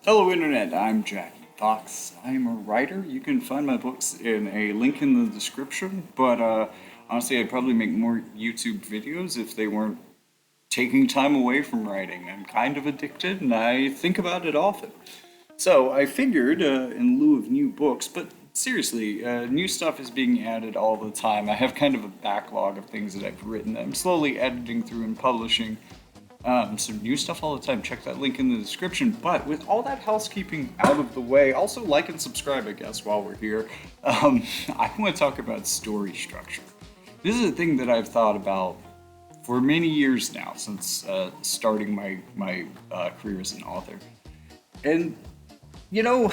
Hello, Internet. I'm Jackie Fox. I'm a writer. You can find my books in a link in the description, but honestly, I'd probably make more YouTube videos if they weren't taking time away from writing. I'm kind of addicted and I think about it often. So I figured, in lieu of new books, but seriously, new stuff is being added all the time. I have kind of a backlog of things that I've written that I'm slowly editing through and publishing. Some new stuff all the time. Check that link in the description. But with all that housekeeping out of the way, also like and subscribe, I guess, while we're here. I want to talk about story structure. This is a thing that I've thought about for many years now, since starting my career as an author. And you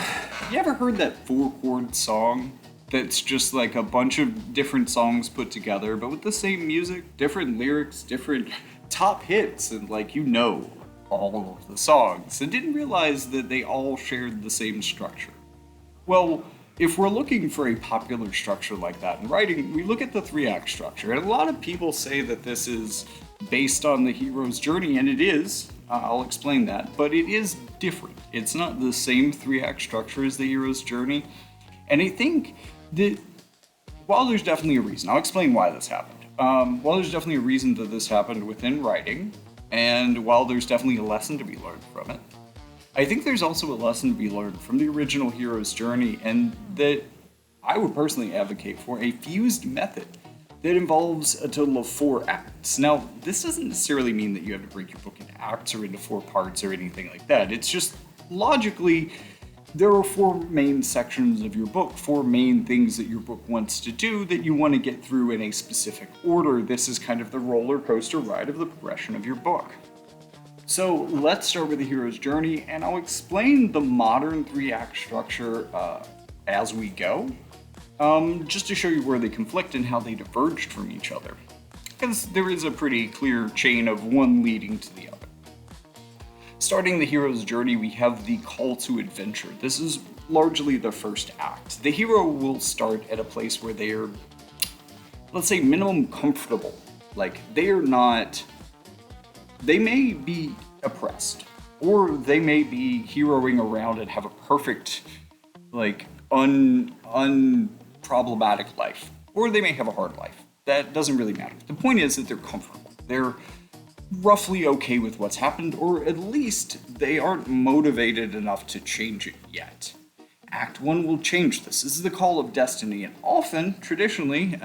ever heard that four-chord song? That's just like a bunch of different songs put together, but with the same music, different lyrics, different top hits, and all of the songs, and didn't realize that they all shared the same structure. Well, if we're looking for a popular structure like that in writing, we look at the three-act structure, and a lot of people say that this is based on the hero's journey, and it is. I'll explain that, but it is different. It's not the same three-act structure as the hero's journey, and I think that while there's definitely a reason, I'll explain why this happened. While there's definitely a reason that this happened within writing, and while there's definitely a lesson to be learned from it, I think there's also a lesson to be learned from the original hero's journey, and that I would personally advocate for a fused method that involves a total of 4 acts. Now, this doesn't necessarily mean that you have to break your book into acts or into 4 parts or anything like that. It's just logically, there are 4 main sections of your book, 4 main things that your book wants to do that you want to get through in a specific order. This is kind of the roller coaster ride of the progression of your book. So let's start with the hero's journey, and I'll explain the modern 3-act structure as we go, just to show you where they conflict and how they diverged from each other. Because there is a pretty clear chain of one leading to the other. Starting the hero's journey, we have the call to adventure. This is largely the first act. The hero will start at a place where they are, let's say, minimum comfortable. Like, they may be oppressed, or they may be heroing around and have a perfect, unproblematic life. Or they may have a hard life. That doesn't really matter. The point is that they're comfortable. They're roughly okay with what's happened, or at least they aren't motivated enough to change it yet. Act 1 will change this. This is the call of destiny, and often, traditionally,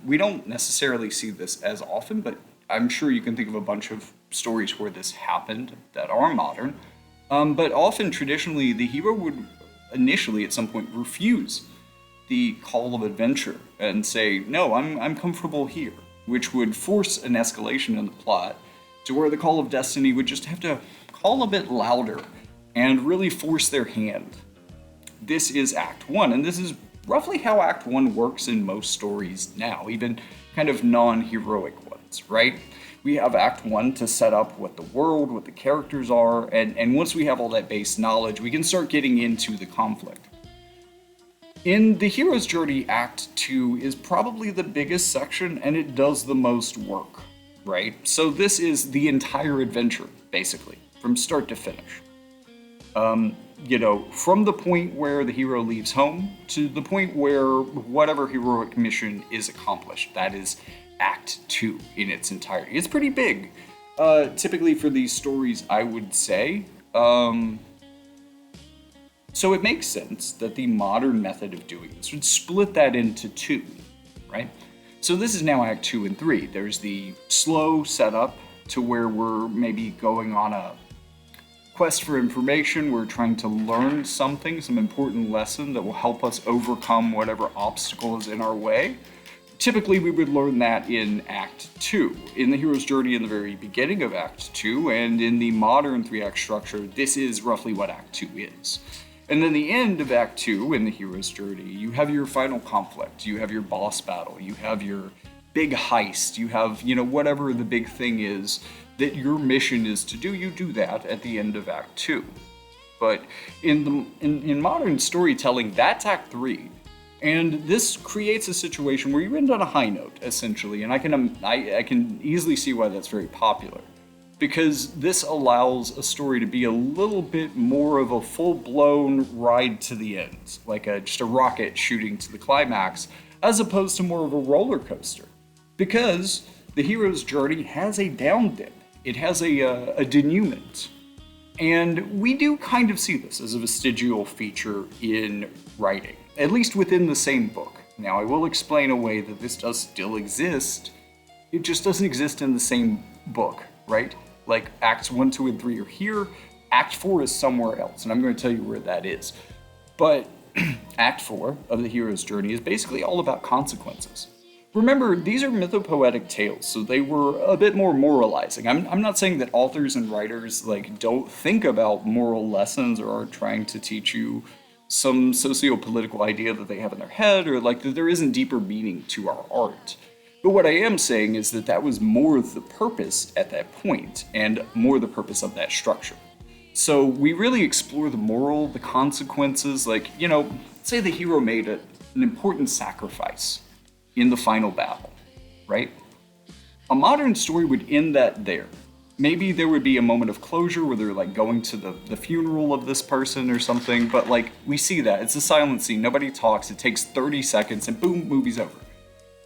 we don't necessarily see this as often, but I'm sure you can think of a bunch of stories where this happened that are modern. But often, traditionally, the hero would initially, at some point, refuse the call of adventure and say, no, I'm comfortable here, which would force an escalation in the plot to where the call of destiny would just have to call a bit louder and really force their hand. This is Act 1, and this is roughly how Act 1 works in most stories now, even kind of non-heroic ones, right? We have Act 1 to set up what the world, what the characters are, and once we have all that base knowledge, we can start getting into the conflict. In the hero's journey, Act 2 is probably the biggest section, and it does the most work. Right? So this is the entire adventure, basically, from start to finish. From the point where the hero leaves home to the point where whatever heroic mission is accomplished. That is Act 2 in its entirety. It's pretty big. Typically for these stories, I would say. So it makes sense that the modern method of doing this would split that into 2, right? So this is now Act 2 and 3. There's the slow setup to where we're maybe going on a quest for information. We're trying to learn something, some important lesson that will help us overcome whatever obstacle is in our way. Typically, we would learn that in Act 2. In the hero's journey in the very beginning of Act 2, and in the modern 3-act structure, this is roughly what Act 2 is. And then the end of Act 2 in the hero's journey, you have your final conflict, you have your boss battle, you have your big heist, you have, whatever the big thing is that your mission is to do, you do that at the end of Act 2. But in modern storytelling, that's Act 3. And this creates a situation where you end on a high note, essentially, and I can easily see why that's very popular. because this allows a story to be a little bit more of a full-blown ride to the end, like just a rocket shooting to the climax, as opposed to more of a roller coaster. Because the hero's journey has a down dip, it has a denouement. And we do kind of see this as a vestigial feature in writing, at least within the same book. Now, I will explain a way that this does still exist. It just doesn't exist in the same book, right? Like Acts 1, 2, and 3 are here. Act 4 is somewhere else, and I'm going to tell you where that is. But Act 4 of the hero's journey is basically all about consequences. Remember, these are mythopoetic tales, so they were a bit more moralizing. I'm not saying that authors and writers don't think about moral lessons or are trying to teach you some socio-political idea that they have in their head, or that there isn't deeper meaning to our art. But what I am saying is that that was more the purpose at that point, and more the purpose of that structure. So we really explore the moral, the consequences, say the hero made an important sacrifice in the final battle, right? A modern story would end that there. Maybe there would be a moment of closure where they're going to the funeral of this person or something, but we see that. It's a silent scene, nobody talks, it takes 30 seconds and boom, movie's over.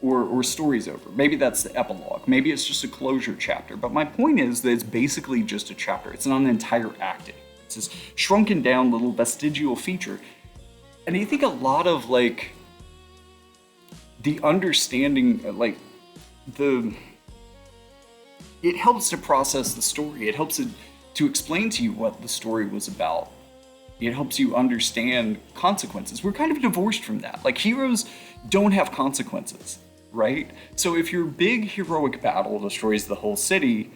Or story's over. Maybe that's the epilogue, maybe it's just a closure chapter, but my point is that it's basically just a chapter. It's not an entire act. It's this shrunken down little vestigial feature. And I think a lot of the understanding, it helps to process the story. It helps to explain to you what the story was about. It helps you understand consequences. We're kind of divorced from that. Heroes don't have consequences, right? So if your big heroic battle destroys the whole city,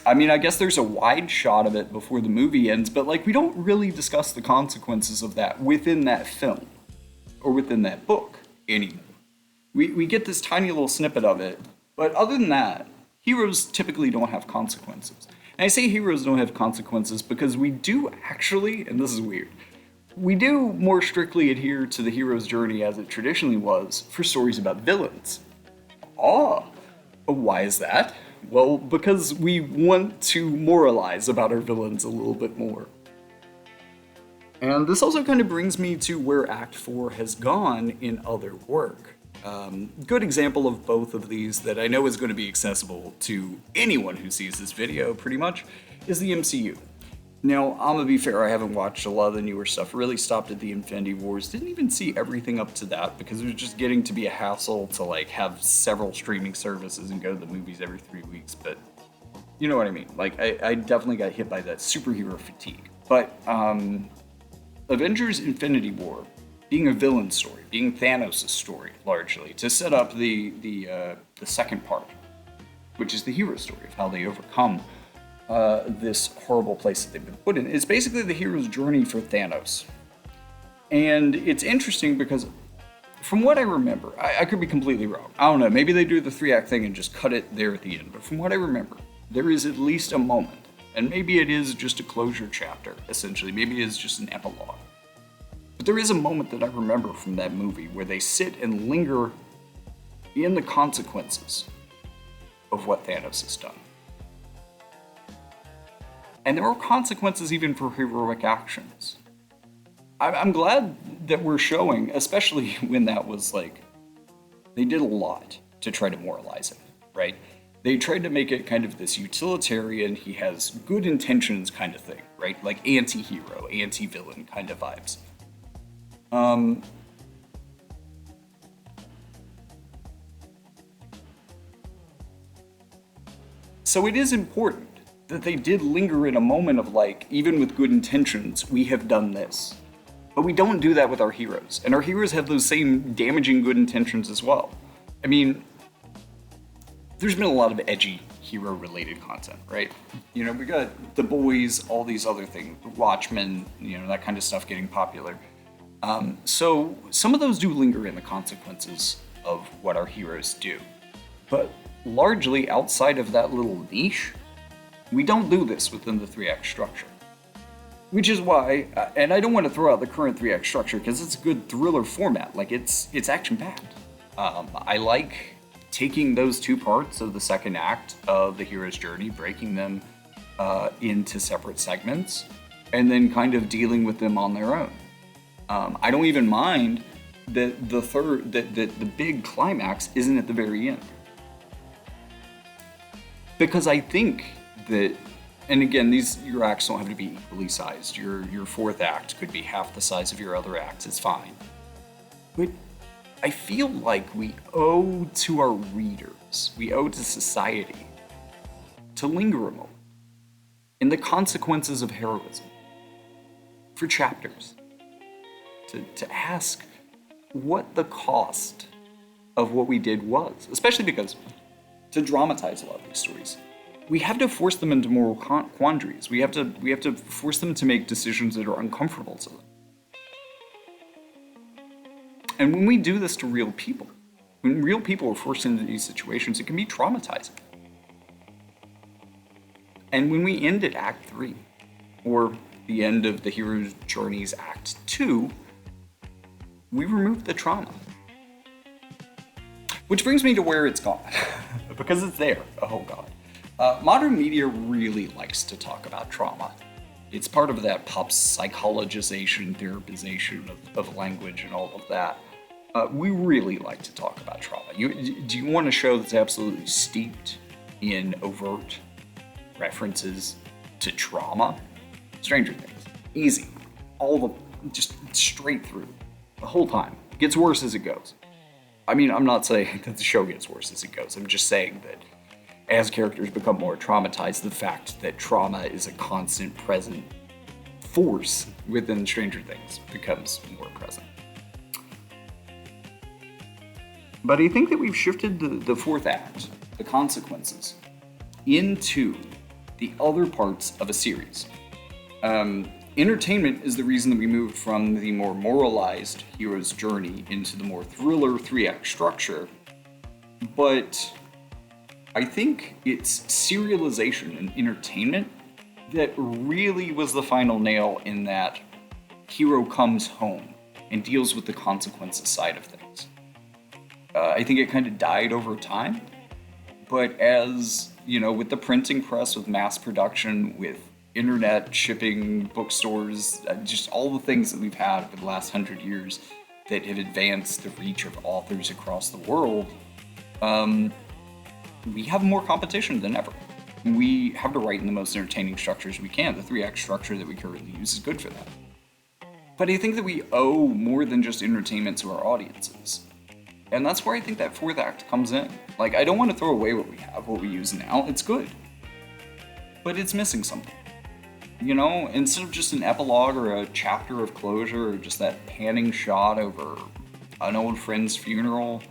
I guess there's a wide shot of it before the movie ends, but we don't really discuss the consequences of that within that film. Or within that book anymore. We get this tiny little snippet of it, but other than that, heroes typically don't have consequences. And I say heroes don't have consequences because we do actually, and this is weird, we do more strictly adhere to the hero's journey as it traditionally was for stories about villains. Why is that? Well, because we want to moralize about our villains a little bit more. And this also kind of brings me to where Act 4 has gone in other work. Good example of both of these that I know is going to be accessible to anyone who sees this video, pretty much, is the MCU. Now, I'm gonna be fair, I haven't watched a lot of the newer stuff, really stopped at the Infinity Wars, didn't even see everything up to that because it was just getting to be a hassle to have several streaming services and go to the movies every 3 weeks, but you know what I mean. I definitely got hit by that superhero fatigue. But, Avengers Infinity War being a villain story, being Thanos' story, largely, to set up the second part, which is the hero story of how they overcome this horrible place that they've been put in. It's basically the hero's journey for Thanos. And it's interesting because from what I remember, I could be completely wrong. I don't know, maybe they do the 3-act thing and just cut it there at the end, but from what I remember, there is at least a moment. And maybe it is just a closure chapter, essentially. Maybe it is just an epilogue. But there is a moment that I remember from that movie where they sit and linger in the consequences of what Thanos has done. And there are consequences even for heroic actions. I'm glad that we're showing, especially when that was they did a lot to try to moralize it, right? They tried to make it kind of this utilitarian, he has good intentions kind of thing, right? Anti-hero, anti-villain kind of vibes. So it is important that they did linger in a moment of even with good intentions, we have done this. But we don't do that with our heroes. And our heroes have those same damaging good intentions as well. There's been a lot of edgy hero-related content, right? We got The Boys, all these other things, Watchmen, that kind of stuff getting popular. So some of those do linger in the consequences of what our heroes do. But largely outside of that little niche, we don't do this within the 3-act structure. Which is why, and I don't want to throw out the current 3-act structure because it's a good thriller format, it's action-packed. I like taking those two parts of the second act of the hero's journey, breaking them into separate segments, and then kind of dealing with them on their own. I don't even mind that the big climax isn't at the very end. Because I think that, and again, your acts don't have to be equally sized. Your fourth act could be half the size of your other acts, it's fine. But I feel like we owe to our readers, we owe to society, to linger a moment in the consequences of heroism for chapters. To ask what the cost of what we did was, especially because to dramatize a lot of these stories, we have to force them into moral quandaries. We have to force them to make decisions that are uncomfortable to them. And when we do this to real people, when real people are forced into these situations, it can be traumatizing. And when we end at Act 3, or the end of the hero's journey's Act 2, we remove the trauma. Which brings me to where it's gone, because it's there. Oh God. Modern media really likes to talk about trauma. It's part of that pop psychologization, therapization of language and all of that. We really like to talk about trauma. Do you want a show that's absolutely steeped in overt references to trauma? Stranger Things. Easy. Just straight through. The whole time. It gets worse as it goes. I mean, I'm not saying that the show gets worse as it goes. I'm just saying that as characters become more traumatized, the fact that trauma is a constant present force within Stranger Things becomes more present. But I think that we've shifted the fourth act, the consequences, into the other parts of a series. Entertainment is the reason that we moved from the more moralized hero's journey into the more thriller three-act structure, but I think it's serialization and entertainment that really was the final nail in that hero comes home and deals with the consequences side of things. I think it kind of died over time, but as, with the printing press, with mass production, with internet, shipping, bookstores, just all the things that we've had over the last 100 years that have advanced the reach of authors across the world, we have more competition than ever. We have to write in the most entertaining structures we can. The three-act structure that we currently use is good for that. But I think that we owe more than just entertainment to our audiences. And that's where I think that fourth act comes in. Like, I don't want to throw away what we have, what we use now. It's good. But it's missing something. Instead of just an epilogue or a chapter of closure or just that panning shot over an old friend's funeral,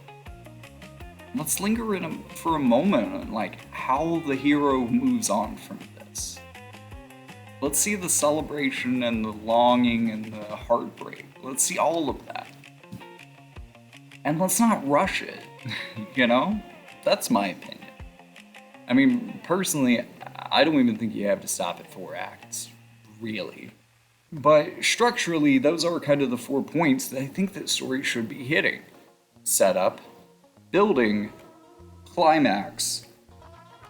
let's linger for a moment on how the hero moves on from this. Let's see the celebration and the longing and the heartbreak. Let's see all of that. And let's not rush it, That's my opinion. I mean, personally, I don't even think you have to stop at 4 acts, really. But structurally, those are kind of the 4 points that I think that story should be hitting. Setup, building, climax,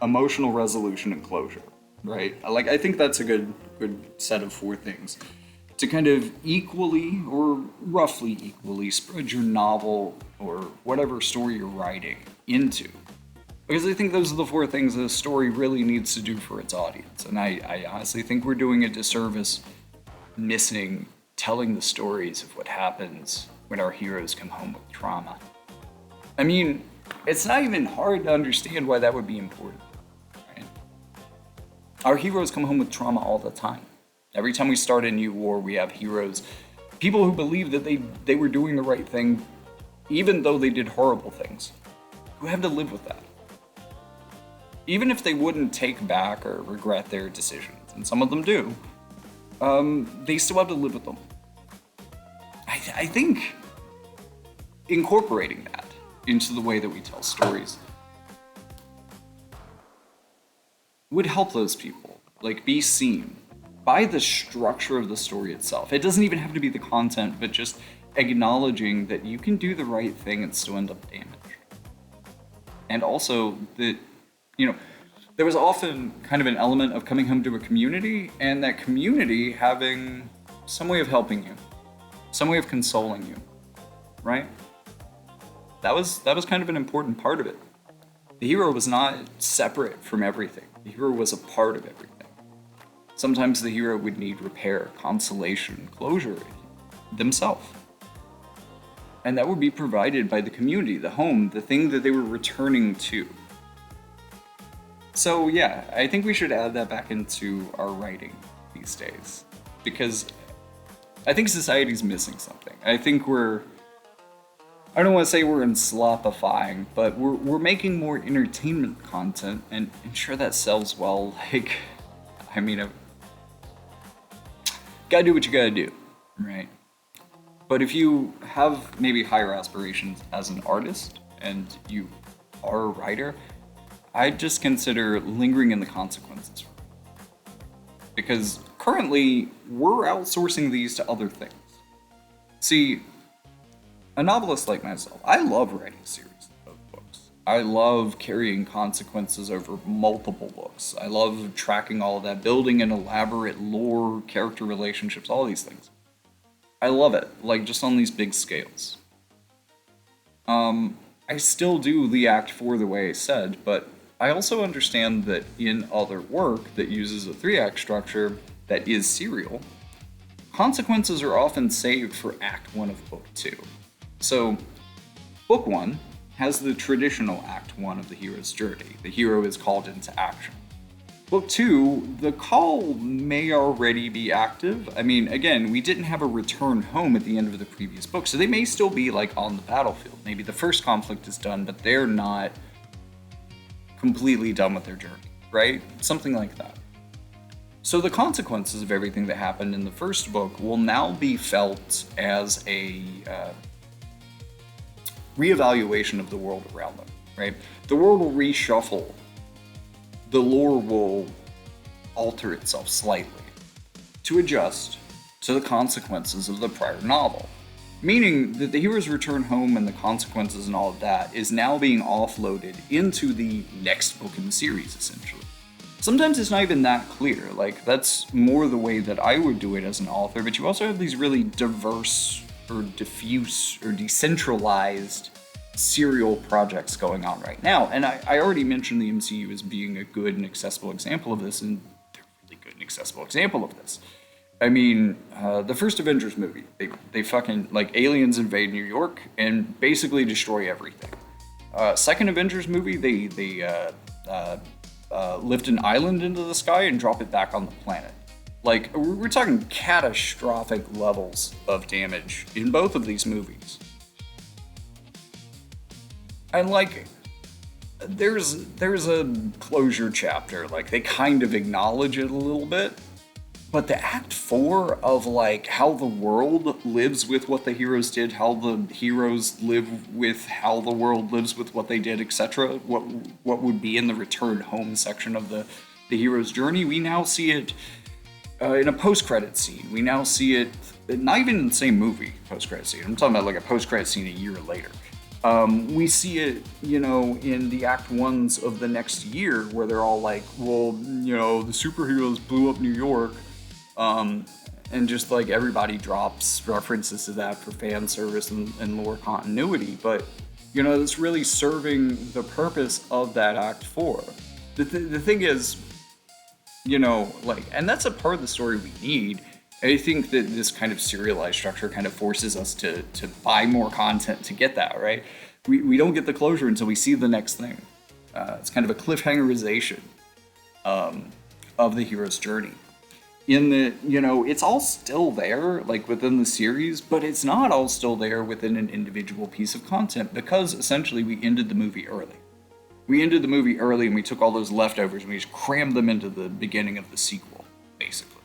emotional resolution, and closure, right? I think that's a good set of 4 things to kind of equally or roughly equally spread your novel or whatever story you're writing into. Because I think those are the 4 things that a story really needs to do for its audience. And I honestly think we're doing a disservice missing telling the stories of what happens when our heroes come home with trauma. I mean, it's not even hard to understand why that would be important, right? Our heroes come home with trauma all the time. Every time we start a new war, we have heroes, people who believe that they were doing the right thing, even though they did horrible things, who have to live with that. Even if they wouldn't take back or regret their decisions, and some of them do, they still have to live with them. I think incorporating that into the way that we tell stories would help those people, be seen by the structure of the story itself. It doesn't even have to be the content, but just acknowledging that you can do the right thing and still end up damaged. And also that, you know, there was often kind of an element of coming home to a community and that community having some way of helping you, some way of consoling you, right? That was kind of an important part of it. The hero was not separate from everything. The hero was a part of everything. Sometimes the hero would need repair, consolation, closure themselves. And that would be provided by the community, the home, the thing that they were returning to. So yeah, I think we should add that back into our writing these days. Because I think society's missing something. I don't want to say we're enslopifying, but we're making more entertainment content, and sure that sells well. Like, I mean, gotta do what you gotta do, right? But if you have maybe higher aspirations as an artist and you are a writer, I'd just consider lingering in the consequences. Because currently, we're outsourcing these to other things. See, a novelist like myself, I love writing a series of books. I love carrying consequences over multiple books. I love tracking all of that, building an elaborate lore, character relationships, all these things. I love it, like just on these big scales. I still do the Act 4 the way I said, but I also understand that in other work that uses a 3-act structure that is serial, consequences are often saved for Act 1 of Book 2. So, Book 1 has the traditional Act 1 of the hero's journey. The hero is called into action. Book 2, the call may already be active. I mean, again, we didn't have a return home at the end of the previous book, so they may still be, like, on the battlefield. Maybe the first conflict is done, but they're not completely done with their journey, right? Something like that. So the consequences of everything that happened in the first book will now be felt as a reevaluation of the world around them, right? The world will reshuffle. The lore will alter itself slightly to adjust to the consequences of the prior novel. Meaning that the hero's return home and the consequences and all of that is now being offloaded into the next book in the series, essentially. Sometimes it's not even that clear, like that's more the way that I would do it as an author, but you also have these really diverse or diffuse or decentralized serial projects going on right now. And I already mentioned the MCU as being a good and accessible example of this, and they're a really good and accessible example of this. I mean, the first Avengers movie, they fucking, like, aliens invade New York and basically destroy everything. Second Avengers movie, they lift an island into the sky and drop it back on the planet. Like, we're talking catastrophic levels of damage in both of these movies. And, like, there's a closure chapter, like, they kind of acknowledge it a little bit. But the Act 4 of, like, how the world lives with what the heroes did, how the heroes live with how the world lives with what they did, etc., what would be in the return home section of the hero's journey, we now see it in a post-credit scene. We now see it, not even in the same movie, post-credit scene. I'm talking about, like, a post-credit scene a year later. We see it, you know, in the Act 1s of the next year, where they're all like, well, you know, the superheroes blew up New York. And just like everybody drops references to that for fan service and lore continuity, but you know, it's really serving the purpose of that Act 4. The thing is, you know, like, and that's a part of the story we need. I think that this kind of serialized structure kind of forces us to buy more content to get that, right? We don't get the closure until we see the next thing. It's kind of a cliffhangerization of the hero's journey. In the, you know, it's all still there, like within the series, but it's not all still there within an individual piece of content, because essentially we ended the movie early. We ended the movie early and we took all those leftovers and we just crammed them into the beginning of the sequel, basically.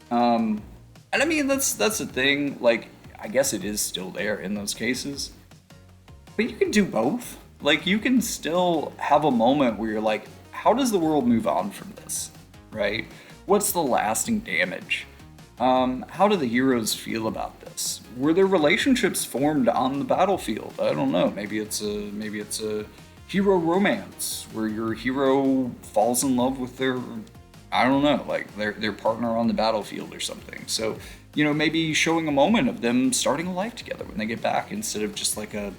And I mean, that's the thing, like, I guess it is still there in those cases, but you can do both. Like, you can still have a moment where you're like, how does the world move on from this, right? What's the lasting damage? How do the heroes feel about this? Were there relationships formed on the battlefield? I don't know. Maybe it's a hero romance where your hero falls in love with their, I don't know, like their partner on the battlefield or something. So, maybe showing a moment of them starting a life together when they get back instead of just like a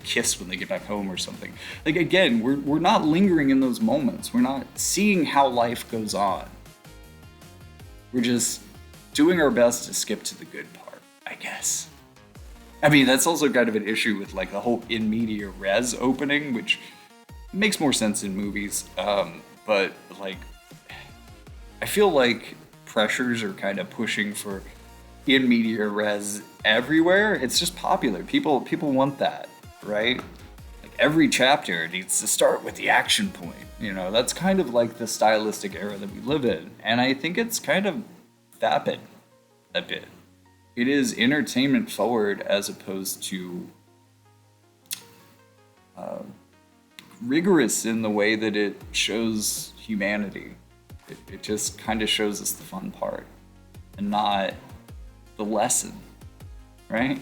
kiss when they get back home or something. Like, again, we're not lingering in those moments. We're not seeing how life goes on. We're just doing our best to skip to the good part, I guess. I mean, that's also kind of an issue with like the whole in media res opening, which makes more sense in movies. But like, I feel like pressures are kind of pushing for in media res everywhere. It's just popular. People want that, right? Like every chapter needs to start with the action point. That's kind of like the stylistic era that we live in. And I think it's kind of vapid a bit. It is entertainment forward as opposed to rigorous in the way that it shows humanity. It just kind of shows us the fun part and not the lesson, right?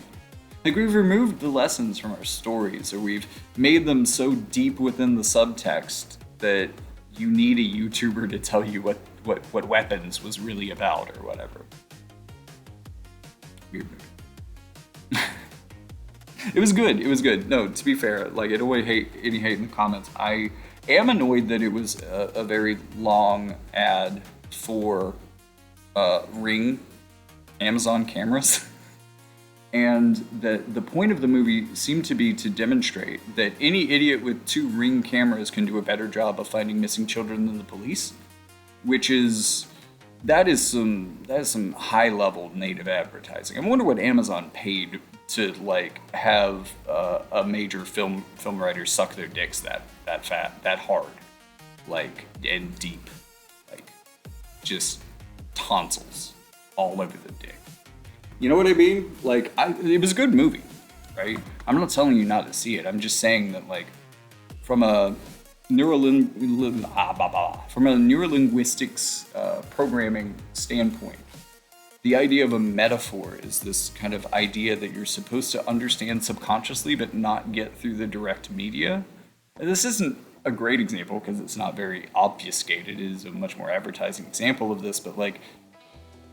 Like, we've removed the lessons from our stories, or we've made them so deep within the subtext that you need a YouTuber to tell you what Weapons was really about or whatever. Weird movie. It was good. No, to be fair, like, I don't want any hate in the comments. I am annoyed that it was a very long ad for Ring Amazon cameras. And the point of the movie seemed to be to demonstrate that any idiot with 2 Ring cameras can do a better job of finding missing children than the police, which is some high level native advertising. I wonder what Amazon paid to like have a major film writer suck their dicks that fat, that hard, like, and deep, like just tonsils all over the dick. You know what I mean? Like, it was a good movie, right? I'm not telling you not to see it. I'm just saying that, like, from a neurolinguistics programming standpoint, the idea of a metaphor is this kind of idea that you're supposed to understand subconsciously but not get through the direct media. And this isn't a great example because it's not very obfuscated. It is a much more advertising example of this, but like,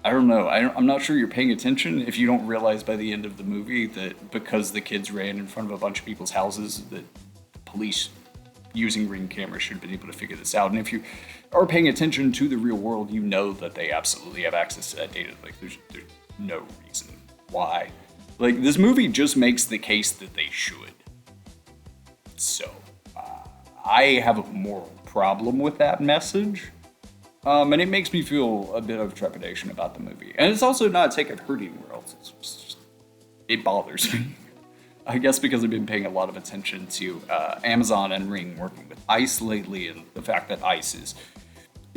I don't know. I'm not sure you're paying attention if you don't realize by the end of the movie that because the kids ran in front of a bunch of people's houses, that police using Ring cameras should have been able to figure this out. And if you are paying attention to the real world, you know that they absolutely have access to that data. Like, there's no reason why. Like, this movie just makes the case that they should. So, I have a moral problem with that message. And it makes me feel a bit of trepidation about the movie. And it's also not a take at hurting world. It bothers me. I guess because I've been paying a lot of attention to Amazon and Ring working with ICE lately, and the fact that ICE is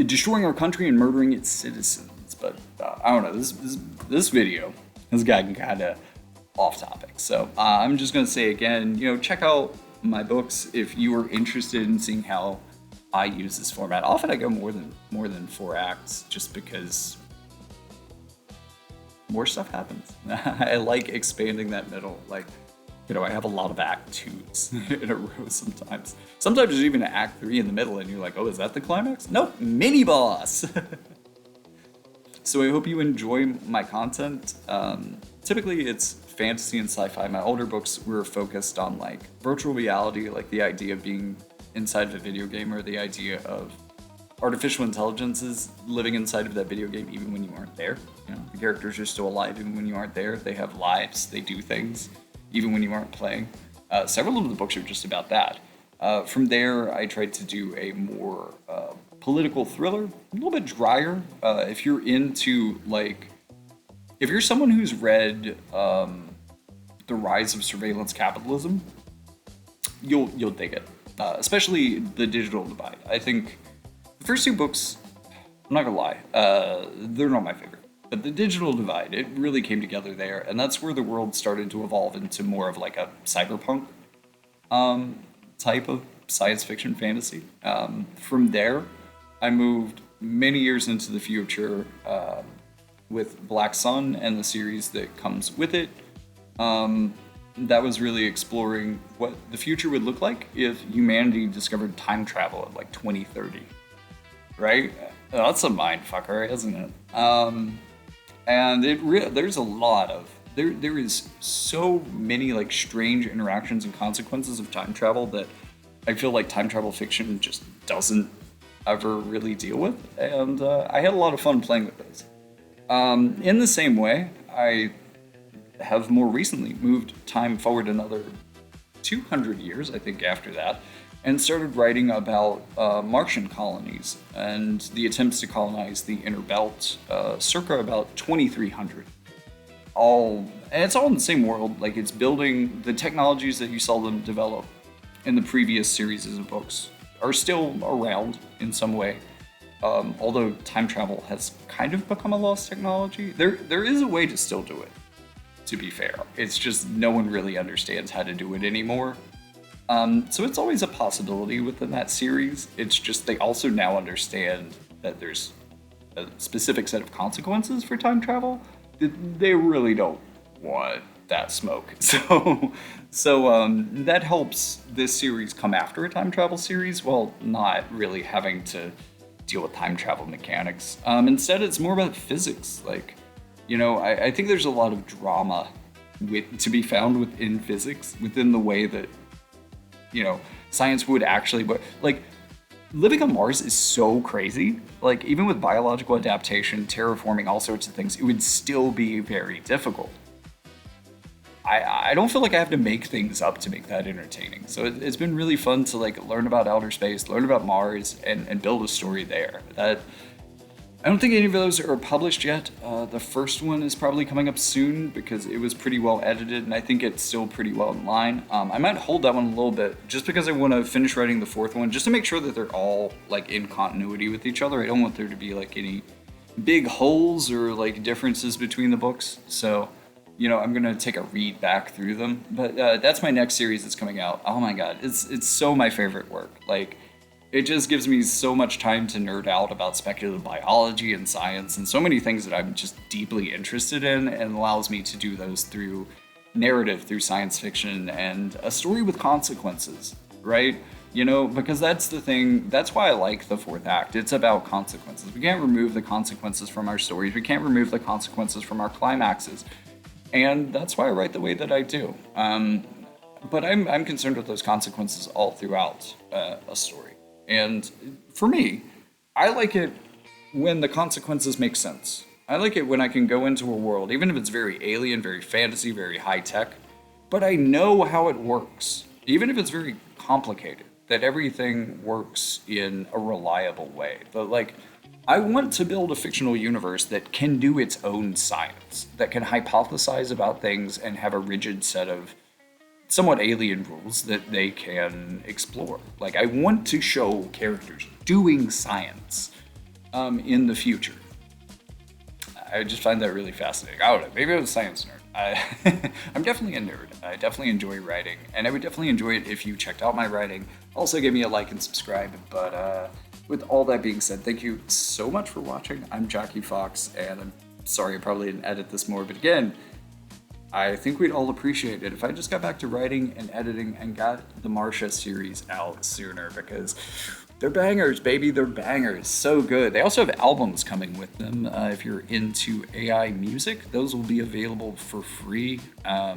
destroying our country and murdering its citizens. But I don't know, this video has gotten kind of off topic. So I'm just going to say again, check out my books if you are interested in seeing how I use this format. Often I go more than 4 acts just because more stuff happens. I like expanding that middle. Like, I have a lot of act 2s in a row sometimes. Sometimes there's even an act 3 in the middle and you're like, oh, is that the climax? Nope, mini boss. So I hope you enjoy my content. Typically it's fantasy and sci-fi. My older books were focused on like virtual reality, like the idea of being inside of a video game, or the idea of artificial intelligences living inside of that video game even when you aren't there. The characters are still alive even when you aren't there. They have lives, they do things even when you aren't playing. Several of the books are just about that. From there, I tried to do a more political thriller, a little bit drier. If you're into, like, if you're someone who's read The Rise of Surveillance Capitalism, you'll dig it. Especially The Digital Divide. I think the first 2 books, I'm not gonna lie, they're not my favorite. But The Digital Divide, it really came together there, and that's where the world started to evolve into more of like a cyberpunk type of science fiction fantasy. From there, I moved many years into the future with Black Sun and the series that comes with it. that was really exploring what the future would look like if humanity discovered time travel at like 2030, right? That's a mind fucker, isn't it? And there's a lot of there is so many like strange interactions and consequences of time travel that I feel like time travel fiction just doesn't ever really deal with, and I had a lot of fun playing with those. In the same way, I have more recently moved time forward another 200 years, I think, after that, and started writing about Martian colonies and the attempts to colonize the inner belt circa about 2300. And it's all in the same world. Like, it's building the technologies that you saw them develop in the previous series of books are still around in some way. Although time travel has kind of become a lost technology, there is a way to still do it, to be fair. It's just no one really understands how to do it anymore. So it's always a possibility within that series. It's just they also now understand that there's a specific set of consequences for time travel. They really don't want that smoke. So that helps this series come after a time travel series while not really having to deal with time travel mechanics. Instead, it's more about physics. Like, I think there's a lot of drama to be found within physics, within the way that, science would actually, but like, living on Mars is so crazy. Like, even with biological adaptation, terraforming, all sorts of things, it would still be very difficult. I don't feel like I have to make things up to make that entertaining. So it's been really fun to like learn about outer space, learn about Mars, and build a story there. I don't think any of those are published yet. The first one is probably coming up soon because it was pretty well edited, and I think it's still pretty well in line. I might hold that one a little bit just because I want to finish writing the fourth one, just to make sure that they're all like in continuity with each other. I don't want there to be like any big holes or like differences between the books. So, I'm gonna take a read back through them. But that's my next series that's coming out. Oh my god, it's so my favorite work. Like, it just gives me so much time to nerd out about speculative biology and science and so many things that I'm just deeply interested in, and allows me to do those through narrative, through science fiction, and a story with consequences, right? Because that's the thing, that's why I like the fourth act. It's about consequences. We can't remove the consequences from our stories. We can't remove the consequences from our climaxes. And that's why I write the way that I do. But I'm concerned with those consequences all throughout a story. And for me, I like it when the consequences make sense. I like it when I can go into a world, even if it's very alien, very fantasy, very high tech, but I know how it works. Even if it's very complicated, that everything works in a reliable way. But like, I want to build a fictional universe that can do its own science, that can hypothesize about things and have a rigid set of somewhat alien rules that they can explore. Like, I want to show characters doing science in the future. I just find that really fascinating. I don't know, maybe I'm a science nerd. I'm definitely a nerd. I definitely enjoy writing, and I would definitely enjoy it if you checked out my writing. Also, give me a like and subscribe, but with all that being said, thank you so much for watching. I'm Jackie Fox, and I'm sorry I probably didn't edit this more, but again, I think we'd all appreciate it if I just got back to writing and editing and got the Marcia series out sooner, because they're bangers, baby. They're bangers. So good. They also have albums coming with them. If you're into AI music, those will be available for free. I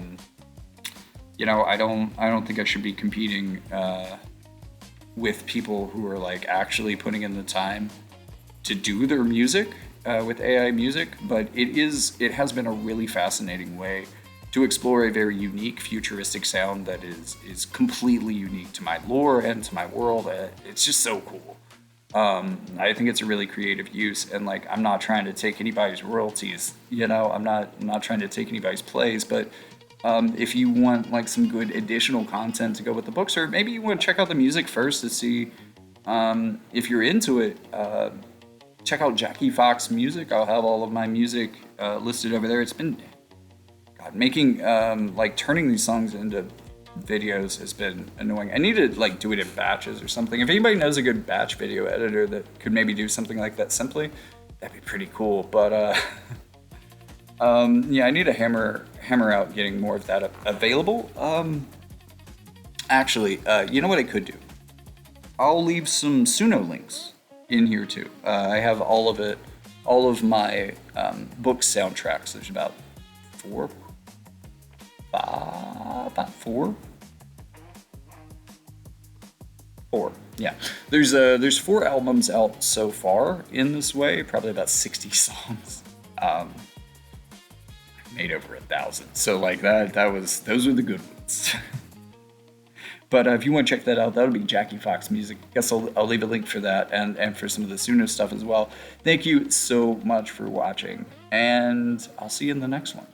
don't think I should be competing with people who are like actually putting in the time to do their music with AI music, but it has been a really fascinating way to explore a very unique futuristic sound that is completely unique to my lore and to my world. It's just so cool. I think it's a really creative use, and like, I'm not trying to take anybody's royalties, I'm not trying to take anybody's plays, but if you want like some good additional content to go with the books, or maybe you want to check out the music first to see if you're into it, check out Jackie Fox Music. I'll have all of my music listed over there. It's been, God, making turning these songs into videos has been annoying. I need to like do it in batches or something. If anybody knows a good batch video editor that could maybe do something like that simply, that'd be pretty cool. But yeah, I need to hammer hammer out getting more of that available. Actually, you know what I could do? I'll leave some Suno links in here too. I have all of it, all of my book soundtracks. There's about four, about four. Four, yeah. There's 4 albums out so far in this way, probably about 60 songs. Made over 1,000. So like those were the good ones. But if you want to check that out, that'll be Jackie Fox Music. I guess I'll leave a link for that and for some of the Suno stuff as well. Thank you so much for watching, and I'll see you in the next one.